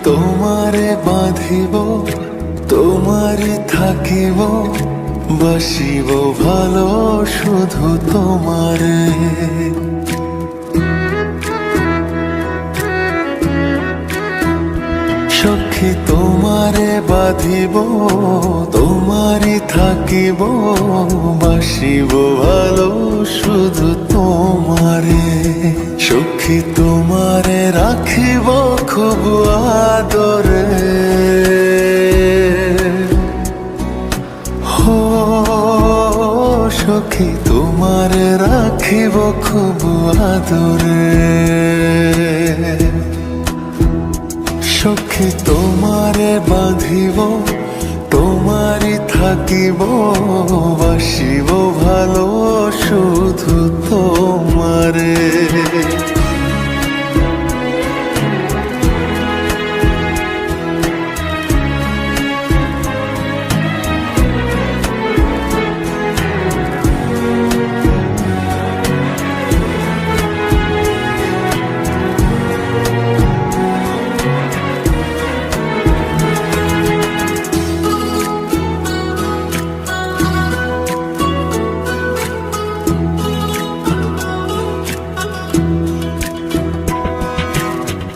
তোমারে বাঁধিব, তোমারে থাকিব, বাসিব ভালো শুধু তোমারে। সখী তোমারে বাঁধিব, তোমারে থাকিব, বাসিব ভালো শুধু তোমারে। সখী তোমারে রাখিব খুব আদরে, হো সখী তোমারে রাখিব খুব আদরে। সখী তোমারে বাঁধিব, তোমারে থাকিব, বাসিব ভালো শুধু তোমারে।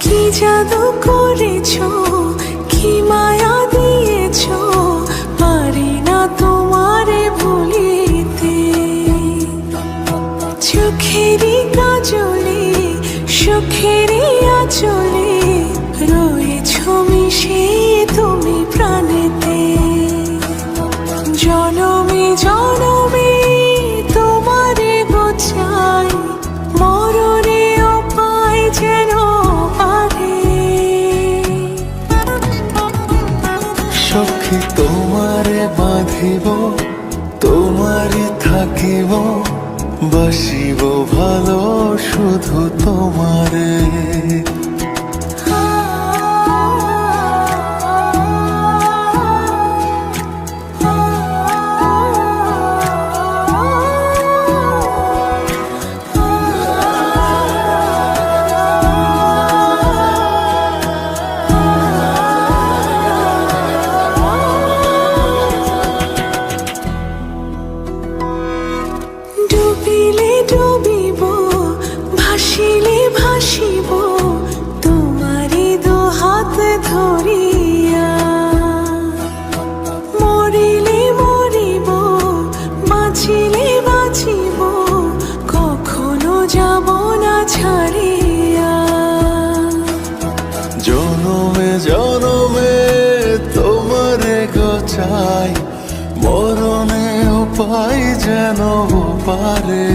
কি জাদু করেছো, কি মায়া দিয়েছো, পারি না তোমারে ভুলিতে। চোখেরই কাজলে, সুখেরই আঁচলে, রয়েছো মিশে তুমি প্রাণেতে। জনমে জনমে তোমারে গোছাই, মরণেও পাই যেন পারে। সখী তোমারে বাঁধিব, তোমারে থাকিব, বাসিব ভালো শুধু তোমারে। ডুবিলে ডুবিব, ভাসিলে ভাসিব, তোমারি দু হাত ধরিয়া। মরিলে মরিব, বাঁচিলে বাঁচিব, কখনো যাব না ছাড়িয়া। জনমে জনমে তোমারে গোছাই, মরণেও পাই যেন পারে।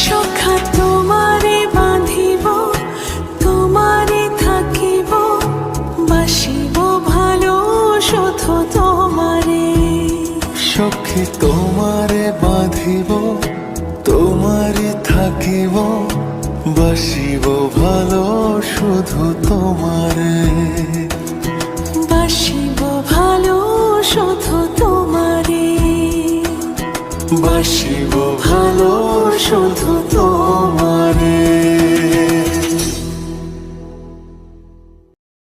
সখা তোমারে বাঁধিব, তোমারে থাকিব, বাসিব ভালো শুধু তোমারে। সখী তোমারে বাঁধিব, তোমারে থাকিব, বাসিব ভালো শুধু তোমারে। বাসিব ভালো শুধু তোমারে, বাসিব ভালো শুধু